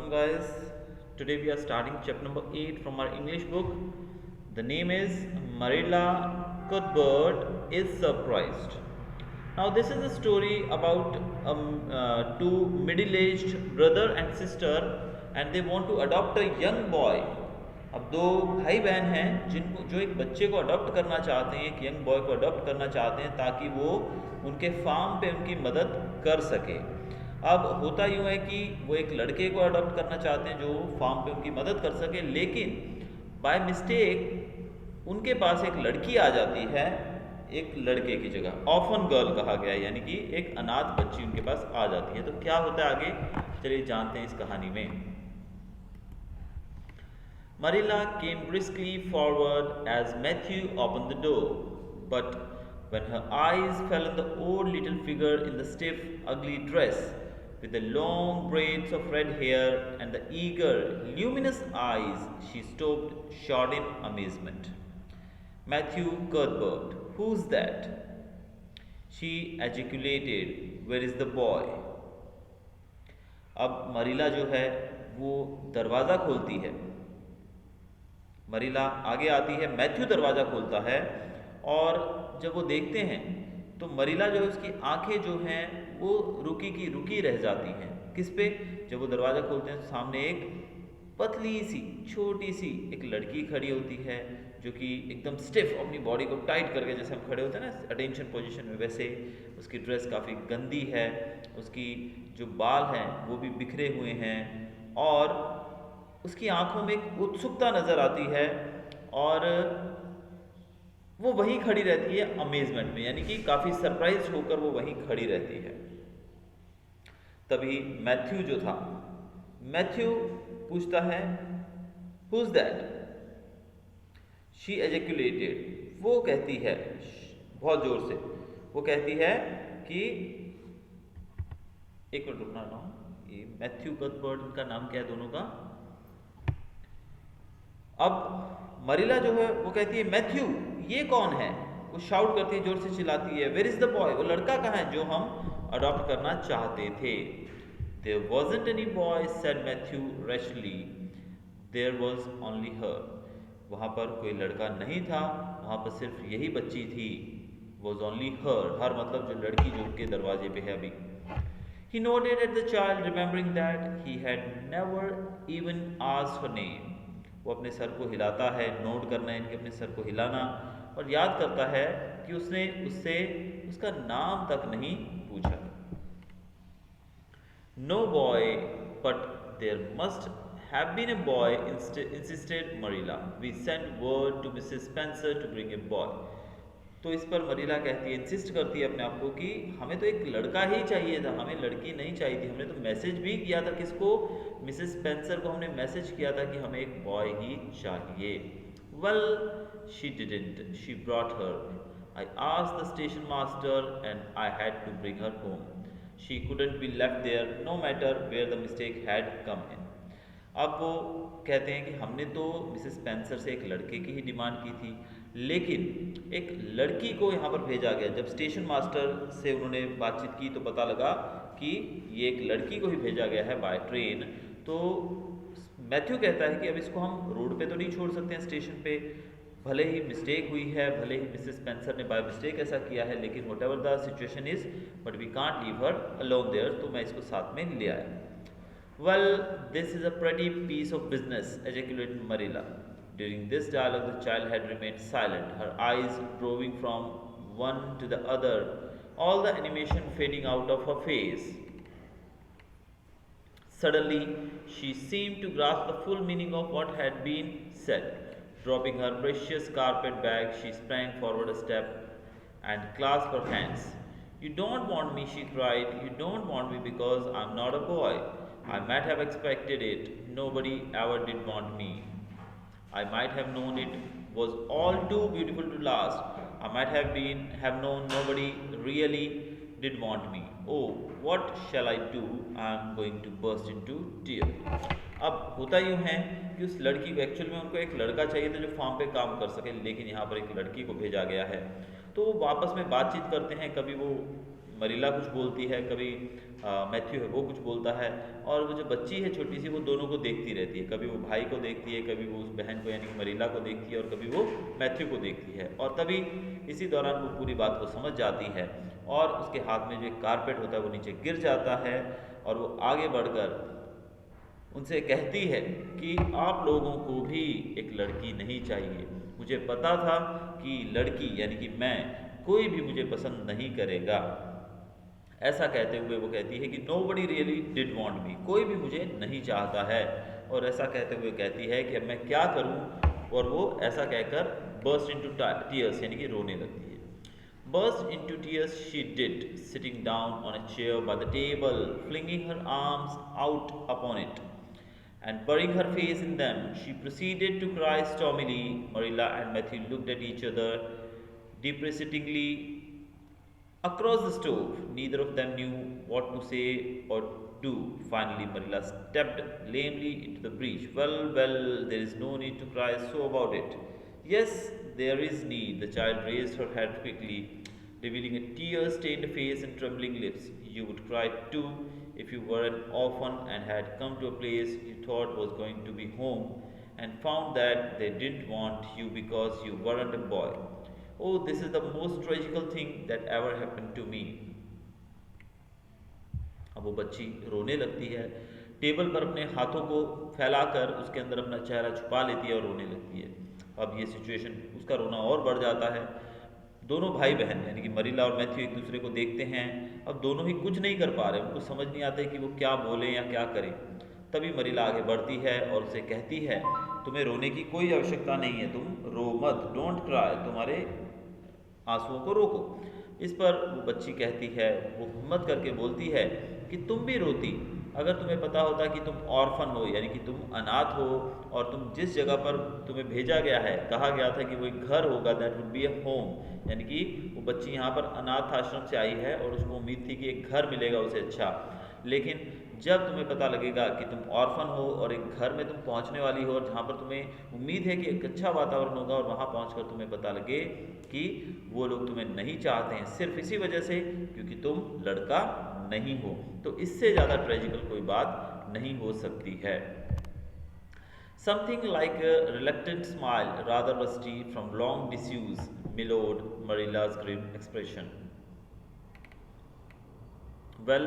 Welcome, guys. Today we are starting chapter number 8 from our English book. The name is Marilla Cuthbert is Surprised. Now, this is a story about two middle-aged brother and sister, and they want to adopt a young boy. अब दो भाई बहन हैं जिनको जो एक बच्चे को अडॉप्ट करना चाहते हैं, एक यंग बॉय को अडॉप्ट करना चाहते हैं ताकि वो उनके फार्म पे उनकी मदद कर सके। अब होता यूँ है कि वो एक लड़के को अडॉप्ट करना चाहते हैं जो फार्म पे उनकी मदद कर सके, लेकिन बाय मिस्टेक उनके पास एक लड़की आ जाती है एक लड़के की जगह। ऑर्फन गर्ल कहा गया है, यानी कि एक अनाथ बच्ची उनके पास आ जाती है। तो क्या होता है आगे, चलिए जानते हैं इस कहानी में। Marilla came briskly forward as Matthew opened the door, but when her eyes fell on the old little figure in the stiff, ugly dress, with the long braids of red hair and the eager, luminous eyes, she stopped short in amazement. Matthew Cuthbert, who's that? She ejaculated, where is the boy? अब मरीला जो है वो दरवाज़ा खोलती है। मरीला आगे आती है, मैथ्यू दरवाज़ा खोलता है और जब वो देखते हैं तो मरीला जो है उसकी आंखें जो हैं वो रुकी की रुकी रह जाती हैं। किस पे? जब वो दरवाज़ा खोलते हैं तो सामने एक पतली सी छोटी सी एक लड़की खड़ी होती है जो कि एकदम स्टिफ, अपनी बॉडी को टाइट करके जैसे हम खड़े होते हैं ना अटेंशन पोजीशन में, वैसे उसकी ड्रेस काफ़ी गंदी है, उसकी जो बाल हैं वो भी बिखरे हुए हैं और उसकी आंखों में एक उत्सुकता नज़र आती है और वो वहीं खड़ी रहती है अमेजमेंट में, यानी कि काफ़ी सरप्राइज होकर वो वहीं खड़ी रहती है। तभी मैथ्यू जो था, मैथ्यू पूछता है, हुज दैट? शी एजेक्यूलेटेड, वो कहती है बहुत जोर से, वो कहती है कि एक मिनट रुकना ना, ये मैथ्यू कथबर्ट, इनका नाम क्या है दोनों का? अब मरीला जो है वो कहती है, मैथ्यू ये कौन है? वो शाउट करती है, जोर से चिल्लाती है, वेयर इज द बॉय? वो लड़का कहाँ है जो हम अडॉप्ट करना चाहते थे? There wasn't any boy, said Matthew rashly, there was only her. वहाँ पर कोई लड़का नहीं था, वहाँ पर सिर्फ यही बच्ची थी। वॉज ओनली हर, हर मतलब जो लड़की जो उनके दरवाजे पे है अभी। He nodded at the child, remembering that he had never even asked her name. वो अपने सर को हिलाता है, नोट करना है इनके अपने सर को हिलाना, और याद करता है कि उसने उससे उसका नाम तक नहीं पूछा। No boy, but there must have been a boy, insisted Marilla. We sent word to Mrs. Spencer to bring a boy. तो इस पर मरीला कहती है, इंसिस्ट करती है अपने आप को कि हमें तो एक लड़का ही चाहिए था, हमें लड़की नहीं चाहिए थी। हमने तो मैसेज भी किया था, किसको? मिसेस स्पेंसर को हमने मैसेज किया था कि हमें एक बॉय ही चाहिए। Well she didn't, she brought her. I asked the station master and I had to bring her home. She couldn't be left there no matter where the mistake had come in. अब वो कहते हैं कि हमने तो Mrs Spencer से एक लड़के की ही डिमांड की थी, लेकिन एक लड़की को यहाँ पर भेजा गया। जब स्टेशन मास्टर से उन्होंने बातचीत की तो पता लगा कि ये एक लड़की को ही भेजा गया है बाय ट्रेन। तो मैथ्यू कहता है कि अब इसको हम रोड पे तो नहीं छोड़ सकते हैं स्टेशन पे, भले ही मिस्टेक हुई है, भले ही मिसेस स्पेंसर ने बाय मिस्टेक ऐसा किया है, लेकिन whatever the situation is, but we can't leave her alone there, तो मैं इसको साथ में ले आया। Well, this is a pretty piece of business, ejaculated Marilla. During this dialogue, the child had remained silent, her eyes roving from one to the other, all the animation fading out of her face. Suddenly, she seemed to grasp the full meaning of what had been said. Dropping her precious carpet bag, she sprang forward a step and clasped her hands. You don't want me, she cried. You don't want me because I'm not a boy. I might have expected it. Nobody ever did want me. I might have known it was all too beautiful to last. I might have known nobody really did want me. Oh, what shall I do? I am going to burst into tears. अब होता यूँ है कि उस लड़की को, actual में उनको एक लड़का चाहिए था जो फार्म पे काम कर सके, लेकिन यहाँ पर एक लड़की को भेजा गया है। तो वो आपस में बातचीत करते हैं, कभी वो मरीला कुछ बोलती है, कभी मैथ्यू है वो कुछ बोलता है, और वो जो बच्ची है छोटी सी वो दोनों को देखती रहती है, कभी वो भाई को देखती है, कभी वो उस बहन को यानी कि मरीला को देखती है, और कभी वो मैथ्यू को देखती है। और तभी इसी दौरान वो पूरी बात को समझ जाती है और उसके हाथ में जो एक कारपेट होता है वो नीचे गिर जाता है, और वो आगे बढ़कर उनसे कहती है कि आप लोगों को भी एक लड़की नहीं चाहिए। मुझे पता था कि लड़की यानी कि मैं, कोई भी मुझे पसंद नहीं करेगा। ऐसा कहते हुए वो कहती है कि nobody really did want me, कोई भी मुझे नहीं चाहता है। और ऐसा कहते हुए कहती है कि अब मैं क्या करूं, और वो ऐसा कहकर बर्स्ट इनटू टीयर्स यानी कि रोने लगती है। Burst into tears she did, sitting down on a chair by the table, flinging her arms out upon it, and burying her face in them. She proceeded to cry stormily. Marilla and Matthew looked at each other deprecatingly across the stove. Neither of them knew what to say or do. Finally, Marilla stepped lamely into the breach. Well, well, there is no need to cry so about it. Yes, there is need. The child raised her head quickly, revealing a tear-stained face and trembling lips. You would cry too if you were an orphan and had come to a place you thought was going to be home and found that they didn't want you because you weren't a boy. Oh, this is the most tragical thing that ever happened to me. अब वो बच्ची रोने लगती है, table पर अपने हाथों को फैलाकर उसके अंदर अपना चेहरा छुपा लेती है और रोने लगती है। अब ये सिचुएशन, उसका रोना और बढ़ जाता है। दोनों भाई बहन यानी कि मरीला और मैथ्यू एक दूसरे को देखते हैं। अब दोनों ही कुछ नहीं कर पा रहे, उनको समझ नहीं आता कि वो क्या बोलें या क्या करें। तभी मरीला आगे बढ़ती है और उसे कहती है, तुम्हें रोने की कोई आवश्यकता नहीं है, तुम रो मत, डोंट क्राई, तुम्हारे आंसुओं को रोको। इस पर वो बच्ची कहती है, वो हिम्मत करके बोलती है कि तुम भी रोती अगर तुम्हें पता होता कि तुम ऑर्फन हो यानी कि तुम अनाथ हो, और तुम जिस जगह पर तुम्हें भेजा गया है, कहा गया था कि वो एक घर होगा, that would be a home, यानी कि वो बच्ची यहाँ पर अनाथ आश्रम से आई है और उसको उम्मीद थी कि एक घर मिलेगा उसे अच्छा। लेकिन जब तुम्हें पता लगेगा कि तुम ऑर्फन हो और एक घर में तुम पहुँचने वाली हो, और जहाँ पर तुम्हें उम्मीद है कि एक अच्छा वातावरण होगा, और वहाँ पहुँच तुम्हें पता लगे कि वो लोग तुम्हें नहीं चाहते हैं सिर्फ इसी वजह से क्योंकि तुम लड़का नहीं हो, तो इससे ज़्यादा ट्रेजिकल कोई बात नहीं हो सकती है। Something like a reluctant smile, rather rusty from long disuse, mellowed Marilla's grim expression. Well,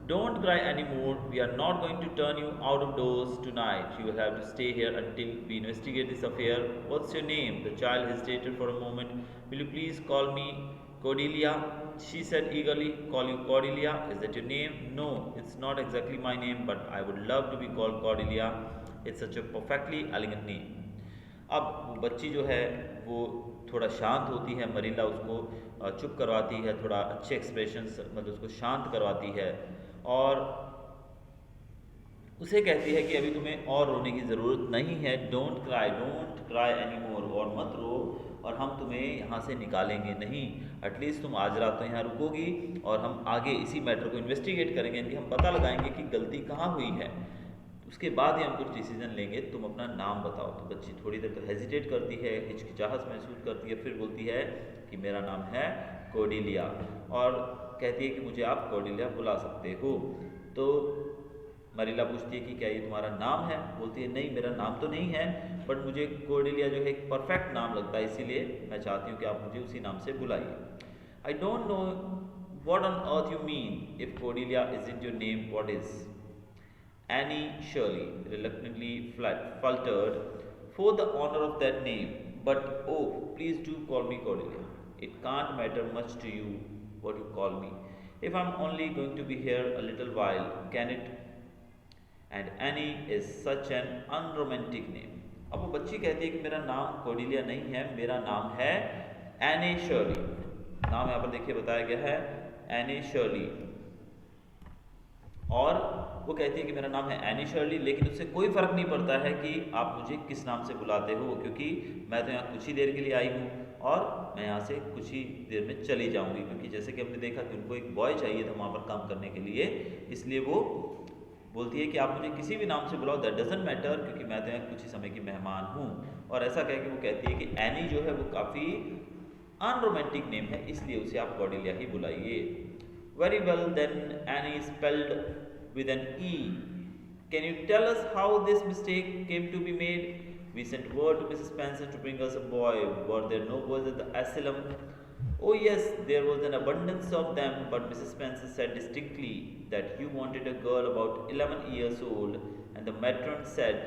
don't cry anymore. We are not going to turn you out of doors tonight. You will have to stay here until we investigate this affair. What's your name? The child hesitated for a moment. Will you please call me Cordelia? She said eagerly. Call you Cordelia? Is that your name? No, it's not exactly my name, but I would love to be called Cordelia. It's such a perfectly elegant name. अब वो बच्ची जो है वो थोड़ा शांत होती है, मरीला उसको चुप करवाती है, थोड़ा अच्छे एक्सप्रेशंस मतलब उसको शांत करवाती है, और उसे कहती है कि अभी तुम्हें और रोने की ज़रूरत नहीं है, डोंट क्राई एनी मोर, और मत रो, और हम तुम्हें यहाँ से निकालेंगे नहीं, एटलीस्ट तुम आज रात तो यहाँ रुकोगी, और हम आगे इसी मैटर को इन्वेस्टिगेट करेंगे, यानी कि हम पता लगाएंगे कि गलती कहाँ हुई है, उसके बाद ही हम कुछ डिसीजन लेंगे, तुम अपना नाम बताओ। तो बच्ची थोड़ी देर तो हेजिटेट करती है, हिचकिचाहट महसूस करती है, फिर बोलती है कि मेरा नाम है कोर्डेलिया, और कहती है कि मुझे आप कोर्डेलिया बुला सकते हो। तो मरीला पूछती है कि क्या ये तुम्हारा नाम है? बोलती है नहीं, मेरा नाम तो नहीं है, बट मुझे कोर्डेलिया जो है एक परफेक्ट नाम लगता है, इसीलिए मैं चाहती हूँ कि आप मुझे उसी नाम से बुलाइए। I don't know what on earth you mean, if Cordelia is it your name, what is? Annie Shirley reluctantly faltered, for the honor of that name, but oh, please do call me Cordelia. It can't matter much to you what you call me, if I'm only going to be here a little while, can it? And Annie is such an unromantic name. अब वो बच्ची कहती है कि मेरा नाम Cordelia नहीं है, मेरा नाम है एनी शर्ली। नाम यहाँ पर देखिए बताया गया है एनी शर्ली, और वो कहती है कि मेरा नाम है एनी शर्ली, लेकिन उससे कोई फ़र्क नहीं पड़ता है कि आप मुझे किस नाम से बुलाते हो, क्योंकि मैं तो यहाँ कुछ ही देर के लिए आई हूँ और मैं यहाँ से कुछ ही देर में चली जाऊँगी, क्योंकि जैसे कि हमने देखा कि उनको एक बॉय चाहिए था वहाँ पर काम करने के लिए, इसलिए वो बोलती है कि आप मुझे किसी भी नाम से बुलाओ, दैट डजंट मैटर, क्योंकि मैं तो यहाँ कुछ ही समय की मेहमान हूँ। और ऐसा कह के वो कहती है कि एनी जो है वो काफ़ी अनरोमांटिक नेम है, इसलिए उसे आप कॉर्डेलिया ही बुलाइए। Very well, then Annie spelled with an E. Can you tell us how this mistake came to be made? We sent word to Mrs. Spencer to bring us a boy. Were there no boys at the asylum? Oh, yes, there was an abundance of them, but Mrs. Spencer said distinctly that you wanted a girl about 11 years old, and the matron said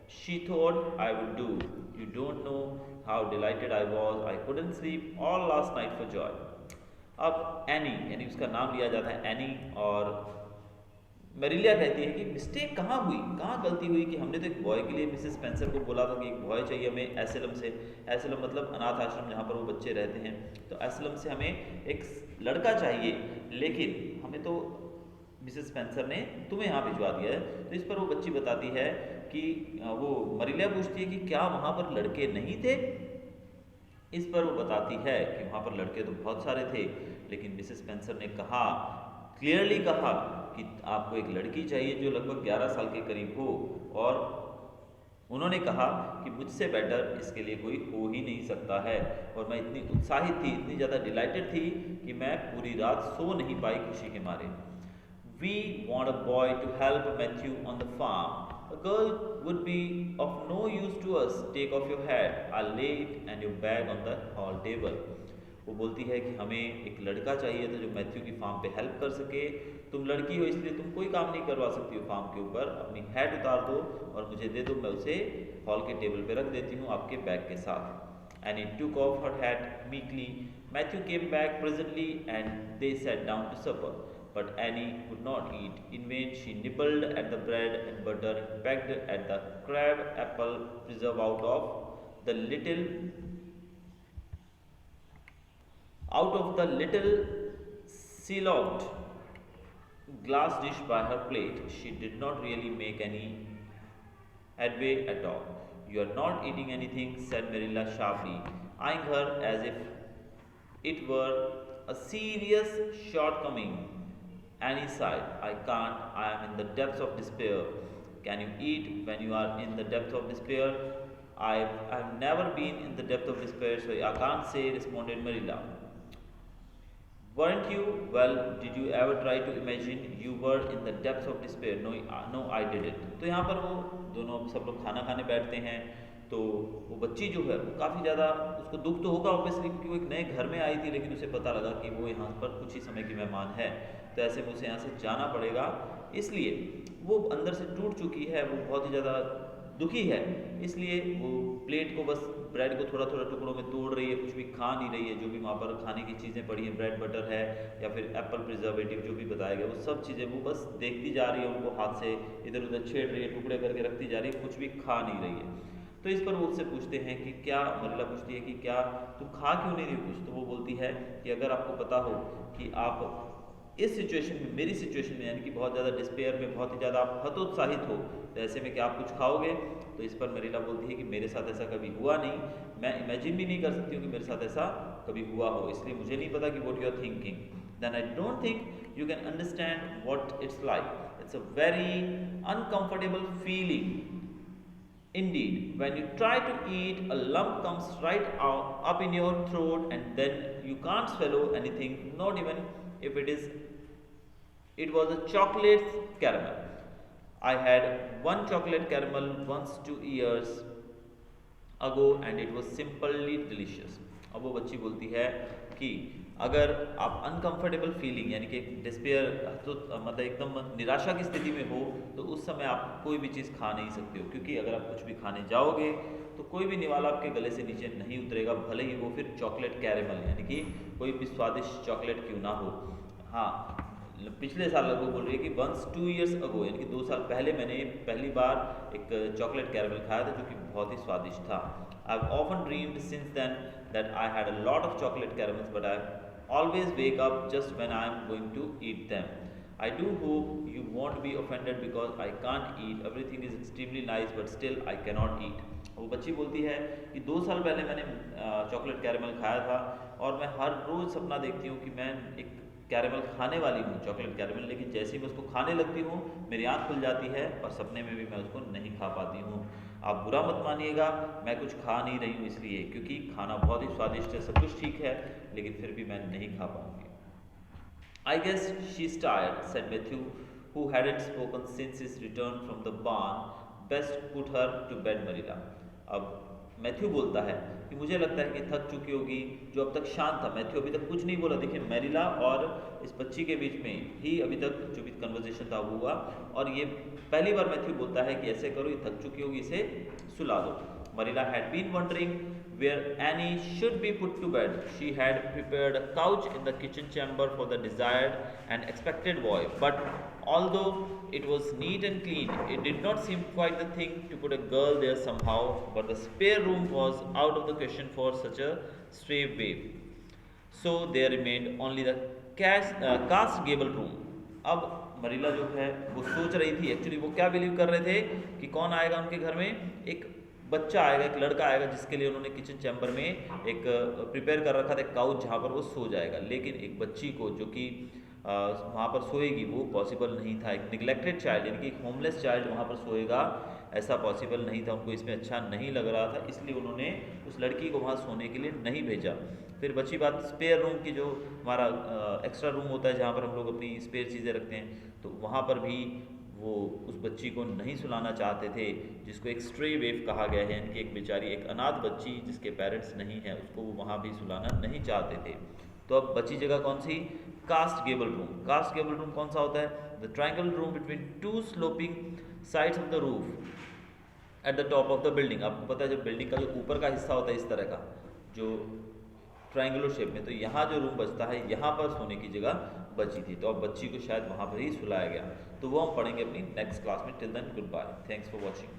she thought I would do. You don't know how delighted I was. I couldn't sleep all last night for joy. अब any यानी उसका नाम लिया जाता है any, और मेरिलिया कहती है कि मिस्टेक कहाँ हुई, कहाँ गलती हुई कि हमने तो एक बॉय के लिए मिसेस स्पेंसर को बोला था कि एक बॉय चाहिए हमें एसिलम से। एसिलम मतलब अनाथ आश्रम जहाँ पर वो बच्चे रहते हैं, तो एसिलम से हमें एक लड़का चाहिए, लेकिन हमें तो मिसेस स्पेंसर ने तुम्हें यहाँ भिजवा दिया है। तो इस पर वो बच्ची बताती है कि वो मरिलिया पूछती है कि क्या वहाँ पर लड़के नहीं थे। इस पर वो बताती है कि वहाँ पर लड़के तो बहुत सारे थे, लेकिन मिसेस स्पेंसर ने कहा, क्लियरली कहा कि आपको एक लड़की चाहिए जो लगभग 11 साल के करीब हो, और उन्होंने कहा कि मुझसे बेटर इसके लिए कोई हो ही नहीं सकता है। और मैं इतनी उत्साहित थी, इतनी ज़्यादा डिलाइटेड थी कि मैं पूरी रात सो नहीं पाई खुशी के मारे। We want a boy to help Matthew on the farm. A girl would be of no use to us. Take off your hat. I'll lay it and your bag on the hall table. वो बोलती है कि हमें एक लड़का चाहिए था जो मैथ्यू की फार्म पे हेल्प कर सके। तुम लड़की हो इसलिए तुम कोई काम नहीं करवा सकती हो फार्म के ऊपर, अपनी हैट उतार दो और मुझे दे दो, मैं उसे हॉल के टेबल पे रख देती हूँ आपके बैग के साथ। And he took off her hat meekly. Matthew came back presently and they sat down to supper. But Annie could not eat. In vain she nibbled at the bread and butter, pecked at the crab apple preserve the little out of the little sealed glass dish by her plate. She did not really make any headway at all. You are not eating anything, said Marilla sharply, eyeing her as if it were a serious shortcoming. Annie sighed. I can't. I am in the depths of despair. Can you eat when you are in the depths of despair? I've never been in the depth of despair, so I can't say, responded Marilla. Weren't you? Well, did you ever try to imagine you were in the depths of despair? No, I didn't. तो यहाँ पर वो दोनों सब लोग खाना खाने बैठते हैं, तो वो बच्ची जो है वो काफ़ी ज़्यादा, उसको दुख तो होगा ऑब्वियसली क्योंकि वो एक नए घर में आई थी, लेकिन उसे पता लगा कि वो यहाँ पर कुछ ही समय की मेहमान है, तो ऐसे में उसे यहाँ से जाना पड़ेगा, इसलिए वो अंदर से टूट चुकी है, वो बहुत ही ज़्यादा दुखी है, इसलिए वो प्लेट को बस ब्रेड को थोड़ा थोड़ा टुकड़ों में तोड़ रही है, कुछ भी खा नहीं रही है। जो भी वहाँ पर खाने की चीज़ें पड़ी हैं, ब्रेड बटर है या फिर एप्पल प्रिजर्वेटिव जो भी बताया गया, वो सब चीज़ें वो बस देखती जा रही है, उनको हाथ से इधर उधर छेड़ रही है, टुकड़े करके रखती जा रही है, कुछ भी खा नहीं रही है। तो इस पर वो उससे पूछते हैं कि क्या, मरिला पूछती है कि क्या तुम खा क्यों नहीं रही हो कुछ, तो वो बोलती है कि अगर आपको पता हो कि आप इस सिचुएशन में, मेरी सिचुएशन में, यानी कि बहुत ज़्यादा डिस्पेयर में, बहुत ही ज़्यादा आप हतोत्साहित हो, तो ऐसे में क्या आप कुछ खाओगे? तो इस पर मरीला बोलती है कि मेरे साथ ऐसा कभी हुआ नहीं, मैं इमेजिन भी नहीं कर सकती हूँ कि मेरे साथ ऐसा कभी हुआ हो, इसलिए मुझे नहीं पता कि what you are thinking. Then I don't think you can understand what it's like. It's a very uncomfortable feeling indeed. When you try to eat, a lump comes right out up in your throat and then you can't swallow anything, not even if it was a chocolate caramel. I had one chocolate caramel once 2 years ago and it was simply delicious. अब वो बच्ची बोलती है कि अगर आप uncomfortable feeling यानी कि डिस्पेयर, तो मतलब एकदम निराशा की स्थिति में हो, तो उस समय आप कोई भी चीज़ खा नहीं सकते हो, क्योंकि अगर आप कुछ भी खाने जाओगे तो कोई भी निवाला आपके गले से नीचे नहीं उतरेगा, भले ही वो फिर चॉकलेट कैरेमल यानी कि कोई भी स्वादिष्ट चॉकलेट क्यों ना हो। हाँ, पिछले साल लगभग बोल रही है कि वंस 2 years ago यानी कि 2 साल पहले मैंने पहली बार एक चॉकलेट कैरेमल खाया था जो कि बहुत ही स्वादिष्ट था। I've often dreamed since then that I had a lot of chocolate caramels, but I always wake up just when I am going to eat them. I do hope you won't be offended because I can't eat. Everything is extremely nice, but still I cannot eat. वो बच्ची बोलती है कि 2 साल पहले मैंने chocolate caramel खाया था और मैं हर रोज़ सपना देखती हूँ कि मैं एक कैरेमल खाने वाली हूँ, चॉकलेट कैरेमल, लेकिन जैसे ही मैं उसको खाने लगती हूँ मेरी आँख खुल जाती है और सपने में भी मैं उसको नहीं खा पाती हूँ। आप बुरा मत मानिएगा, मैं कुछ खा नहीं रही हूँ इसलिए, क्योंकि खाना बहुत ही स्वादिष्ट है, सब कुछ ठीक है, लेकिन फिर भी मैं नहीं खा पाऊँगी। I guess she's tired, said Matthew, who hadn't spoken since his return from the barn. Best put her to bed, Marilla. अब मैथ्यू बोलता है कि मुझे लगता है कि थक चुकी होगी। जो अब तक शांत था, मैथ्यू अभी तक कुछ नहीं बोला। देखिए, मैरिला और इस बच्ची के बीच में ही अभी तक जो भी कन्वर्जेशन था वो हुआ, और ये पहली बार मैथ्यू बोलता है कि ऐसे करो, ये थक चुकी होगी, इसे सुला दो। Marilla had been wondering where Annie should be put to bed. She had prepared a couch in the kitchen chamber for the desired and expected boy, but although it was neat and clean, it did not seem quite the thing to put a girl there somehow. But the spare room was out of the question for such a stray babe. So there remained only the cast gable room. अब मरीला जो है वो सोच रही थी, actually वो क्या believe कर रहे थे कि कौन आएगा उनके घर में, एक बच्चा आएगा, एक लड़का आएगा, जिसके लिए उन्होंने किचन चैम्बर में एक प्रिपेयर कर रखा था, एक काउच जहाँ पर वो सो जाएगा। लेकिन एक बच्ची को जो कि वहाँ पर सोएगी वो पॉसिबल नहीं था। एक निगलेक्टेड चाइल्ड, यानी कि एक होमलेस चाइल्ड वहाँ पर सोएगा, ऐसा पॉसिबल नहीं था। उनको इसमें अच्छा नहीं लग रहा था, इसलिए उन्होंने उस लड़की को वहाँ सोने के लिए नहीं भेजा। फिर बची बात स्पेयर रूम की, जो हमारा एक्स्ट्रा रूम होता है जहाँ पर हम लोग अपनी स्पेयर चीज़ें रखते हैं, तो वहाँ पर भी वो उस बच्ची को नहीं सुलाना चाहते थे, जिसको एक स्ट्रे वेव कहा गया है, यानी कि एक बेचारी, एक अनाथ बच्ची जिसके पेरेंट्स नहीं हैं, उसको वो वहाँ भी सुलाना नहीं चाहते थे। तो अब बची जगह कौन सी? Cast gable room. Cast gable room कौन सा होता है? The triangle room between two sloping sides of the roof at the top of the building. आपको पता है जब बिल्डिंग का जो ऊपर का हिस्सा होता है इस तरह का, जो ट्रायंगुलर शेप में, तो यहाँ जो रूम बचता है, यहाँ पर सोने की जगह बची थी, तो अब बच्ची को शायद वहाँ पर ही सुलाया गया। तो वो हम पढ़ेंगे अपनी नेक्स्ट क्लास में। Till then goodbye, thanks for watching.